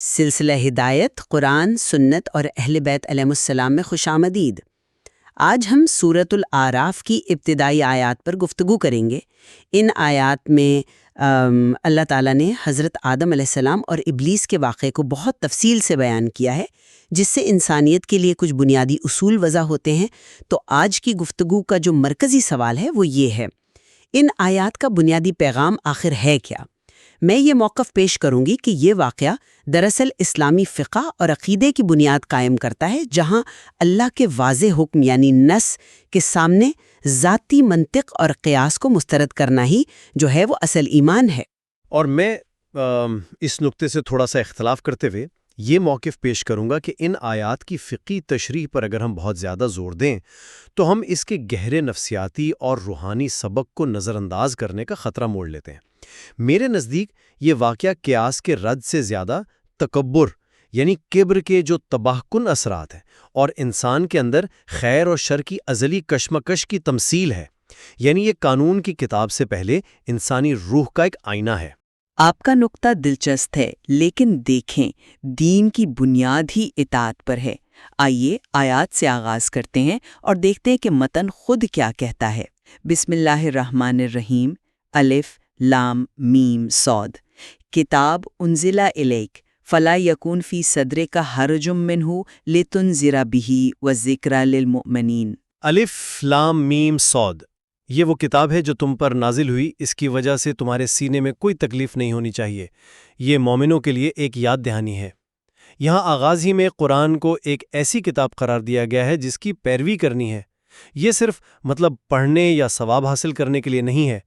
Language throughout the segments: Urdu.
سلسلہ ہدایت قرآن سنت اور اہل بیت علیہم السلام میں خوش آمدید۔ آج ہم سورۃ الاعراف کی ابتدائی آیات پر گفتگو کریں گے۔ ان آیات میں اللہ تعالیٰ نے حضرت آدم علیہ السلام اور ابلیس کے واقعے کو بہت تفصیل سے بیان کیا ہے، جس سے انسانیت کے لیے کچھ بنیادی اصول وضع ہوتے ہیں۔ تو آج کی گفتگو کا جو مرکزی سوال ہے وہ یہ ہے، ان آیات کا بنیادی پیغام آخر ہے کیا؟ میں یہ موقف پیش کروں گی کہ یہ واقعہ دراصل اسلامی فقہ اور عقیدے کی بنیاد قائم کرتا ہے، جہاں اللہ کے واضح حکم یعنی نص کے سامنے ذاتی منطق اور قیاس کو مسترد کرنا ہی جو ہے وہ اصل ایمان ہے۔ اور میں اس نقطے سے تھوڑا سا اختلاف کرتے ہوئے یہ موقف پیش کروں گا کہ ان آیات کی فقہی تشریح پر اگر ہم بہت زیادہ زور دیں تو ہم اس کے گہرے نفسیاتی اور روحانی سبق کو نظر انداز کرنے کا خطرہ موڑ لیتے ہیں۔ میرے نزدیک یہ واقعہ قیاس کے رد سے زیادہ تکبر یعنی کبر کے جو تباہ کن اثرات ہیں اور انسان کے اندر خیر اور شر کی ازلی کشمکش کی تمثیل ہے۔ یعنی یہ قانون کی کتاب سے پہلے انسانی روح کا ایک آئینہ ہے۔ آپ کا نقطہ دلچسپ ہے، لیکن دیکھیں دین کی بنیاد ہی اطاعت پر ہے۔ آئیے آیات سے آغاز کرتے ہیں اور دیکھتے ہیں کہ متن خود کیا کہتا ہے۔ بسم اللہ الرحمن الرحیم، الف لام میم صاد، کتاب انزل الیک فلا یکون فی صدرک حرج منہ لتنذر بہ وذکری للمؤمنین۔ الف لام میم صاد، یہ وہ کتاب ہے جو تم پر نازل ہوئی، اس کی وجہ سے تمہارے سینے میں کوئی تکلیف نہیں ہونی چاہیے، یہ مومنوں کے لیے ایک یاد دہانی ہے۔ یہاں آغاز ہی میں قرآن کو ایک ایسی کتاب قرار دیا گیا ہے جس کی پیروی کرنی ہے۔ یہ صرف پڑھنے یا ثواب حاصل کرنے کے لیے نہیں ہے۔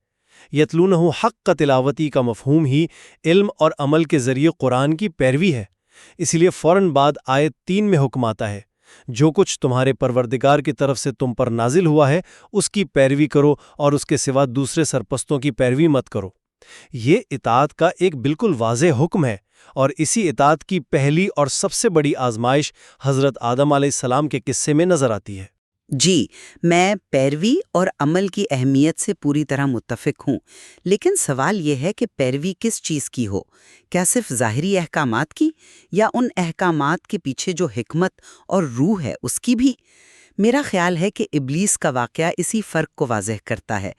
یتلونہ حق تلاوتی کا مفہوم ہی علم اور عمل کے ذریعے قرآن کی پیروی ہے۔ اس لیے فوراً بعد آیت 3 میں حکم آتا ہے، جو کچھ تمہارے پروردگار کی طرف سے تم پر نازل ہوا ہے اس کی پیروی کرو اور اس کے سوا دوسرے سرپرستوں کی پیروی مت کرو۔ یہ اطاعت کا ایک بالکل واضح حکم ہے، اور اسی اطاعت کی پہلی اور سب سے بڑی آزمائش حضرت آدم علیہ السلام کے قصے میں نظر آتی ہے۔ جی، میں پیروی اور عمل کی اہمیت سے پوری طرح متفق ہوں، لیکن سوال یہ ہے کہ پیروی کس چیز کی ہو؟ کیا صرف ظاہری احکامات کی، یا ان احکامات کے پیچھے جو حکمت اور روح ہے اس کی بھی؟ میرا خیال ہے کہ ابلیس کا واقعہ اسی فرق کو واضح کرتا ہے۔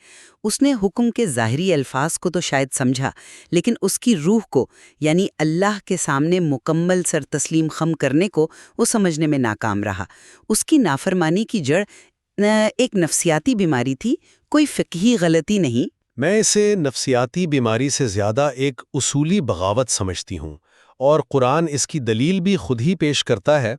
اس نے حکم کے ظاہری الفاظ کو تو شاید سمجھا، لیکن اس کی روح کو یعنی اللہ کے سامنے مکمل سر تسلیم خم کرنے کو وہ سمجھنے میں ناکام رہا۔ اس کی نافرمانی کی جڑ ایک نفسیاتی بیماری تھی، کوئی فقہی غلطی نہیں۔ میں اسے نفسیاتی بیماری سے زیادہ ایک اصولی بغاوت سمجھتی ہوں، اور قرآن اس کی دلیل بھی خود ہی پیش کرتا ہے۔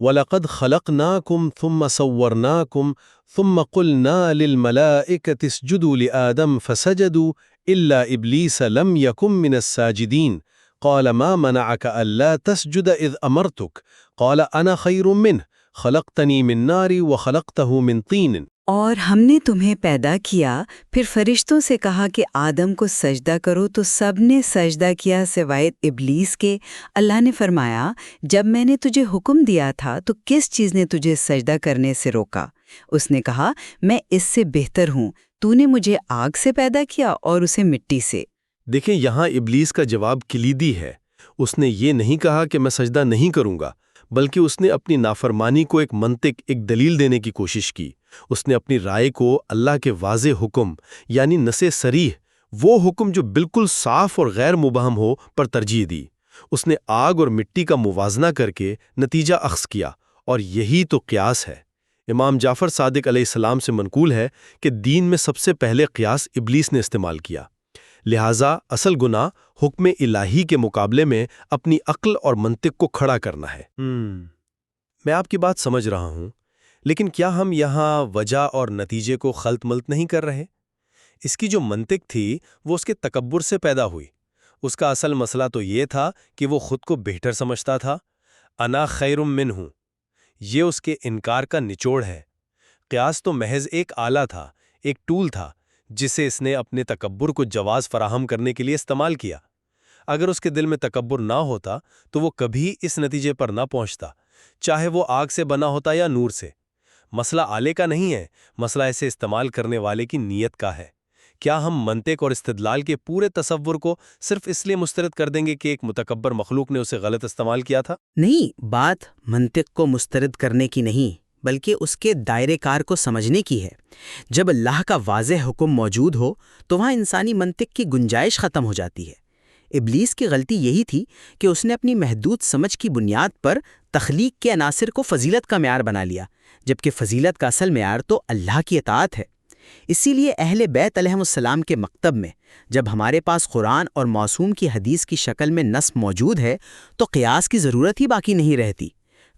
وَلَقَدْ خَلَقْنَاكُمْ ثُمَّ صَوَّرْنَاكُمْ ثُمَّ قُلْنَا لِلْمَلَائِكَةِ اسْجُدُوا لِآدَمَ فَسَجَدُوا إِلَّا إِبْلِيسَ لَمْ يَكُن مِّنَ السَّاجِدِينَ قَالَ مَا مَنَعَكَ أَلَّا تَسْجُدَ إِذْ أَمَرْتُكَ قَالَ أَنَا خَيْرٌ مِّنْهُ خَلَقْتَنِي مِن نَّارٍ وَخَلَقْتَهُ مِن طِينٍ۔ اور ہم نے تمہیں پیدا کیا، پھر فرشتوں سے کہا کہ آدم کو سجدہ کرو تو سب نے سجدہ کیا سوائے ابلیس کے۔ اللہ نے فرمایا، جب میں نے تجھے حکم دیا تھا تو کس چیز نے تجھے سجدہ کرنے سے روکا؟ اس نے کہا، میں اس سے بہتر ہوں، تو نے مجھے آگ سے پیدا کیا اور اسے مٹی سے۔ دیکھیں، یہاں ابلیس کا جواب کلیدی ہے۔ اس نے یہ نہیں کہا کہ میں سجدہ نہیں کروں گا، بلکہ اس نے اپنی نافرمانی کو ایک منطق، ایک دلیل دینے کی کوشش کی۔ اس نے اپنی رائے کو اللہ کے واضح حکم یعنی نص صریح، وہ حکم جو بالکل صاف اور غیر مبہم ہو، پر ترجیح دی۔ اس نے آگ اور مٹی کا موازنہ کر کے نتیجہ اخذ کیا، اور یہی تو قیاس ہے۔ امام جعفر صادق علیہ السلام سے منقول ہے کہ دین میں سب سے پہلے قیاس ابلیس نے استعمال کیا، لہٰذا اصل گناہ حکم الہی کے مقابلے میں اپنی عقل اور منطق کو کھڑا کرنا ہے۔ میں آپ کی بات سمجھ رہا ہوں، لیکن کیا ہم یہاں وجہ اور نتیجے کو خلط ملط نہیں کر رہے؟ اس کی جو منطق تھی وہ اس کے تکبر سے پیدا ہوئی۔ اس کا اصل مسئلہ تو یہ تھا کہ وہ خود کو بہتر سمجھتا تھا۔ انا خیر منہ، یہ اس کے انکار کا نچوڑ ہے۔ قیاس تو محض ایک آلہ تھا، ایک ٹول تھا، جسے اس نے اپنے تکبر کو جواز فراہم کرنے کے لیے استعمال کیا۔ اگر اس کے دل میں تکبر نہ ہوتا تو وہ کبھی اس نتیجے پر نہ پہنچتا، چاہے وہ آگ سے بنا ہوتا یا نور سے۔ مسئلہ آلے کا نہیں ہے، مسئلہ اسے استعمال کرنے والے کی نیت کا ہے۔ کیا ہم منطق اور استدلال کے پورے تصور کو صرف اس لیے مسترد کر دیں گے کہ ایک متکبر مخلوق نے اسے غلط استعمال کیا تھا؟ نہیں، بات منطق کو مسترد کرنے کی نہیں بلکہ اس کے دائرے کار کو سمجھنے کی ہے۔ جب اللہ کا واضح حکم موجود ہو تو وہاں انسانی منطق کی گنجائش ختم ہو جاتی ہے۔ ابلیس کی غلطی یہی تھی کہ اس نے اپنی محدود سمجھ کی بنیاد پر تخلیق کے عناصر کو فضیلت کا معیار بنا لیا، جبکہ فضیلت کا اصل معیار تو اللہ کی اطاعت ہے۔ اسی لیے اہل بیت علیہ السلام کے مکتب میں جب ہمارے پاس قرآن اور معصوم کی حدیث کی شکل میں نص موجود ہے تو قیاس کی ضرورت ہی باقی نہیں رہتی۔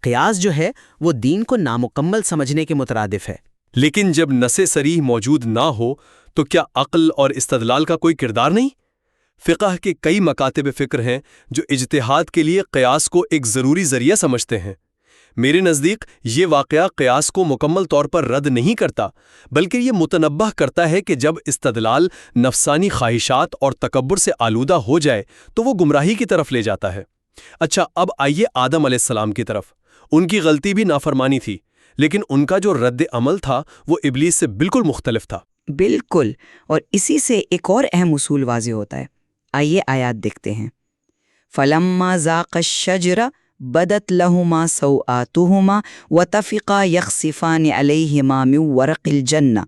قیاس جو ہے وہ دین کو نامکمل سمجھنے کے مترادف ہے۔ لیکن جب نص صریح موجود نہ ہو تو کیا عقل اور استدلال کا کوئی کردار نہیں؟ فقہ کے کئی مکاتب فکر ہیں جو اجتہاد کے لیے قیاس کو ایک ضروری ذریعہ سمجھتے ہیں۔ میرے نزدیک یہ واقعہ قیاس کو مکمل طور پر رد نہیں کرتا، بلکہ یہ متنبہ کرتا ہے کہ جب استدلال نفسانی خواہشات اور تکبر سے آلودہ ہو جائے تو وہ گمراہی کی طرف لے جاتا ہے۔ اچھا، اب آئیے آدم علیہ السلام کی طرف۔ ان کی غلطی بھی نافرمانی تھی، لیکن ان کا جو رد عمل تھا وہ ابلیس سے بالکل مختلف تھا۔ بالکل، اور اسی سے ایک اور اہم اصول واضح ہوتا ہے۔ آئیے آیات دیکھتے ہیں۔ فَلَمَّا ذَاقَ الشَّجْرَ بَدَتْ لَهُمَا سَوْآتُهُمَا وَطَفِقَا يَخْصِفَانِ عَلَيْهِمَا مِن وَرَقِ الْجَنَّةِ۔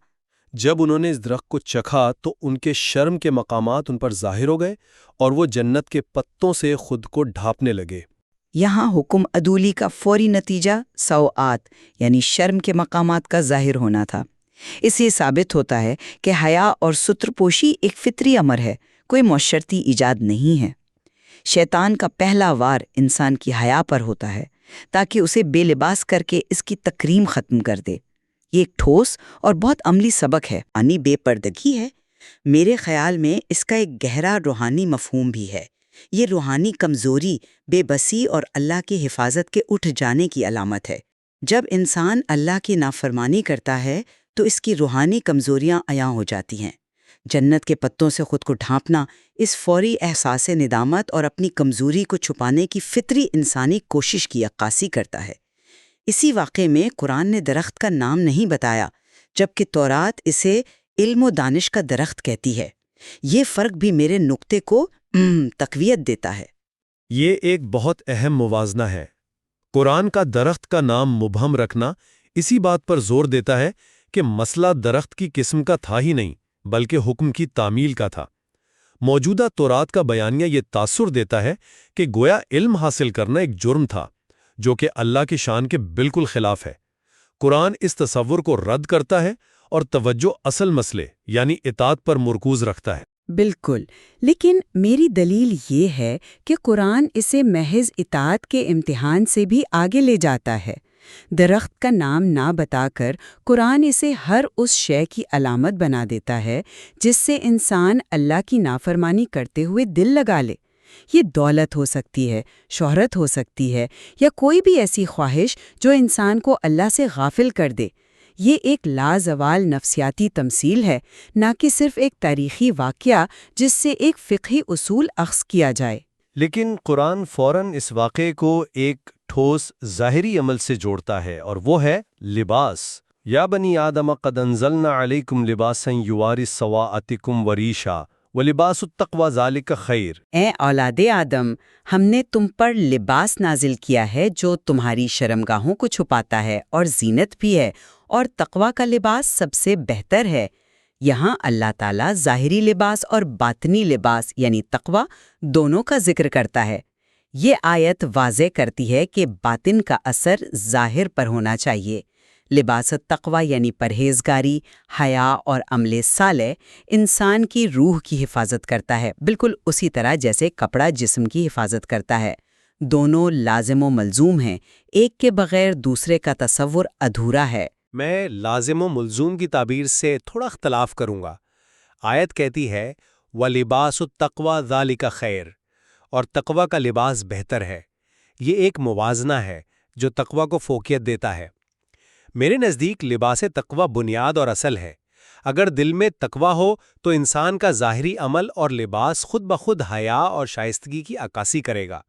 جب انہوں نے اس درخت کو چکھا تو ان کے شرم کے مقامات ان پر ظاہر ہو گئے اور وہ جنت کے پتوں سے خود کو ڈھانپنے لگے۔ یہاں حکم عدولی کا فوری نتیجہ سوآت یعنی شرم کے مقامات کا ظاہر ہونا تھا۔ اس سے ثابت ہوتا ہے کہ حیا اور ستر پوشی ایک فطری امر ہے، کوئی معشرتی ایجاد نہیں ہے۔ شیطان کا پہلا وار انسان کی حیا پر ہوتا ہے تاکہ اسے بے لباس کر کے اس کی تکریم ختم کر دے۔ یہ ایک ٹھوس اور بہت عملی سبق ہے، یعنی بے پردگی ہے۔ میرے خیال میں اس کا ایک گہرا روحانی مفہوم بھی ہے۔ یہ روحانی کمزوری، بے بسی اور اللہ کی حفاظت کے اٹھ جانے کی علامت ہے۔ جب انسان اللہ کی نافرمانی کرتا ہے تو اس کی روحانی کمزوریاں عیاں ہو جاتی ہیں۔ جنت کے پتوں سے خود کو ڈھانپنا اس فوری احساس ندامت اور اپنی کمزوری کو چھپانے کی فطری انسانی کوشش کی عکاسی کرتا ہے۔ اسی واقعے میں قرآن نے درخت کا نام نہیں بتایا، جبکہ تورات اسے علم و دانش کا درخت کہتی ہے۔ یہ فرق بھی میرے نقطے کو تقویت دیتا ہے۔ یہ ایک بہت اہم موازنہ ہے۔ قرآن کا درخت کا نام مبہم رکھنا اسی بات پر زور دیتا ہے کہ مسئلہ درخت کی قسم کا تھا ہی نہیں، بلکہ حکم کی تعمیل کا تھا۔ موجودہ تورات کا بیانیہ یہ تاثر دیتا ہے کہ گویا علم حاصل کرنا ایک جرم تھا، جو کہ اللہ کی شان کے بالکل خلاف ہے۔ قرآن اس تصور کو رد کرتا ہے اور توجہ اصل مسئلے یعنی اطاعت پر مرکوز رکھتا ہے۔ بالکل، لیکن میری دلیل یہ ہے کہ قرآن اسے محض اطاعت کے امتحان سے بھی آگے لے جاتا ہے۔ درخت کا نام نہ بتا کر قرآن اسے ہر اس شے کی علامت بنا دیتا ہے جس سے انسان اللہ کی نافرمانی کرتے ہوئے دل لگا لے۔ یہ دولت ہو سکتی ہے، شہرت ہو سکتی ہے، یا کوئی بھی ایسی خواہش جو انسان کو اللہ سے غافل کر دے۔ یہ ایک لازوال نفسیاتی تمثیل ہے، نہ کہ صرف ایک تاریخی واقعہ جس سے ایک فقہی اصول اخذ کیا جائے۔ لیکن قرآن فوراً اس واقعے کو ایک ٹھوس ظاہری عمل سے جوڑتا ہے، اور وہ ہے لباس۔ یا بنی آدم قد انزلنا علیکم لباسا یواری سواءتکم وریشا ولباس التقوی ذالک خیر۔ اے اولاد آدم، ہم نے تم پر لباس نازل کیا ہے جو تمہاری شرمگاہوں کو چھپاتا ہے اور زینت بھی ہے، اور تقوی کا لباس سب سے بہتر ہے۔ یہاں اللہ تعالیٰ ظاہری لباس اور باطنی لباس یعنی تقوی دونوں کا ذکر کرتا ہے۔ یہ آیت واضح کرتی ہے کہ باطن کا اثر ظاہر پر ہونا چاہیے۔ لباس التقوی یعنی پرہیزگاری، حیا اور عمل صالح انسان کی روح کی حفاظت کرتا ہے، بالکل اسی طرح جیسے کپڑا جسم کی حفاظت کرتا ہے۔ دونوں لازم و ملزوم ہیں، ایک کے بغیر دوسرے کا تصور ادھورا ہے۔ میں لازم و ملزوم کی تعبیر سے تھوڑا اختلاف کروں گا۔ آیت کہتی ہے وَلِبَاسُ التَّقْوَى ذَلِكَ خیر، اور تقوی کا لباس بہتر ہے۔ یہ ایک موازنہ ہے جو تقوی کو فوقیت دیتا ہے۔ میرے نزدیک لباس تقوی بنیاد اور اصل ہے۔ اگر دل میں تقوی ہو تو انسان کا ظاہری عمل اور لباس خود بخود حیا اور شائستگی کی عکاسی کرے گا۔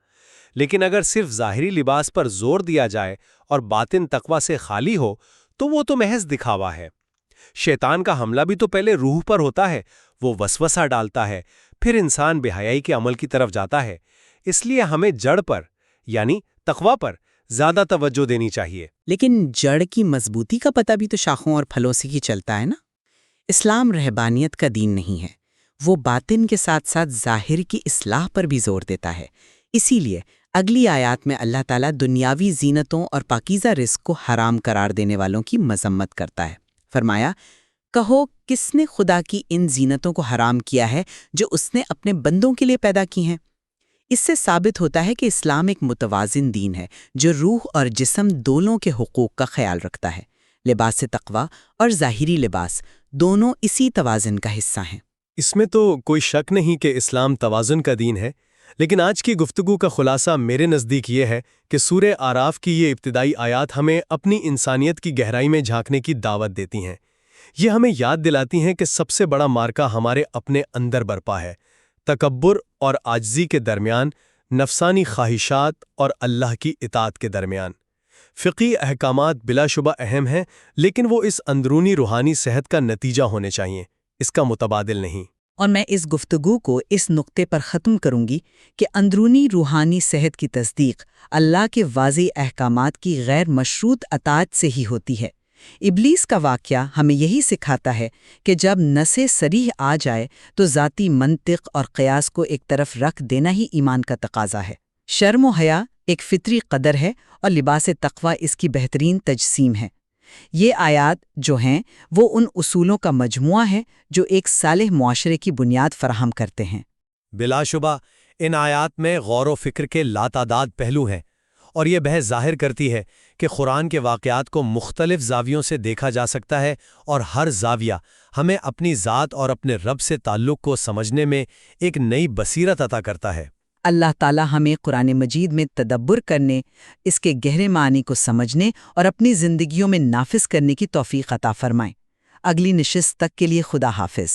لیکن اگر صرف ظاہری لباس پر زور دیا جائے اور باطن تقوی سے خالی ہو تو وہ تو محض دکھاوا ہے۔ شیطان کا حملہ بھی تو پہلے روح پر ہوتا ہے۔ وہ وسوسہ ڈالتا ہے، پھر انسان بے حیائی کے عمل کی طرف جاتا ہے۔ اس لیے ہمیں جڑ پر یعنی تقویٰ پر زیادہ توجہ دینی چاہیے۔ لیکن جڑ کی مضبوطی کا پتہ بھی تو شاخوں اور پھلوں سے ہی چلتا ہے نا؟ اسلام رہبانیت کا دین نہیں ہے، وہ باطن کے ساتھ ساتھ ظاہر کی اصلاح پر بھی زور دیتا ہے۔ اسی لیے اگلی آیات میں اللہ تعالیٰ دنیاوی زینتوں اور پاکیزہ رزق کو حرام قرار دینے والوں کی مذمت کرتا ہے۔ فرمایا، کہو کس نے خدا کی ان زینتوں کو حرام کیا ہے جو اس نے اپنے بندوں کے لیے پیدا کی ہیں؟ اس سے ثابت ہوتا ہے کہ اسلام ایک متوازن دین ہے جو روح اور جسم دونوں کے حقوق کا خیال رکھتا ہے۔ لباس تقویٰ اور ظاہری لباس دونوں اسی توازن کا حصہ ہیں۔ اس میں تو کوئی شک نہیں کہ اسلام توازن کا دین ہے، لیکن آج کی گفتگو کا خلاصہ میرے نزدیک یہ ہے کہ سورہ آراف کی یہ ابتدائی آیات ہمیں اپنی انسانیت کی گہرائی میں جھانکنے کی دعوت دیتی ہیں۔ یہ ہمیں یاد دلاتی ہیں کہ سب سے بڑا مارکا ہمارے اپنے اندر برپا ہے، تکبر اور عاجزی کے درمیان، نفسانی خواہشات اور اللہ کی اطاعت کے درمیان۔ فقہی احکامات بلا شبہ اہم ہیں، لیکن وہ اس اندرونی روحانی صحت کا نتیجہ ہونے چاہیے، اس کا متبادل نہیں۔ اور میں اس گفتگو کو اس نقطے پر ختم کروں گی کہ اندرونی روحانی صحت کی تصدیق اللہ کے واضح احکامات کی غیر مشروط اطاعت سے ہی ہوتی ہے۔ ابلیس کا واقعہ ہمیں یہی سکھاتا ہے کہ جب نص صریح آ جائے تو ذاتی منطق اور قیاس کو ایک طرف رکھ دینا ہی ایمان کا تقاضا ہے۔ شرم و حیا ایک فطری قدر ہے اور لباس تقویٰ اس کی بہترین تجسیم ہے۔ یہ آیات جو ہیں وہ ان اصولوں کا مجموعہ ہے جو ایک صالح معاشرے کی بنیاد فراہم کرتے ہیں۔ بلا شبہ ان آیات میں غور و فکر کے لاتعداد پہلو ہیں، اور یہ بحث ظاہر کرتی ہے کہ قرآن کے واقعات کو مختلف زاویوں سے دیکھا جا سکتا ہے، اور ہر زاویہ ہمیں اپنی ذات اور اپنے رب سے تعلق کو سمجھنے میں ایک نئی بصیرت عطا کرتا ہے۔ اللہ تعالیٰ ہمیں قرآن مجید میں تدبر کرنے، اس کے گہرے معنی کو سمجھنے اور اپنی زندگیوں میں نافذ کرنے کی توفیق عطا فرمائے۔ اگلی نشست تک کے لیے خدا حافظ۔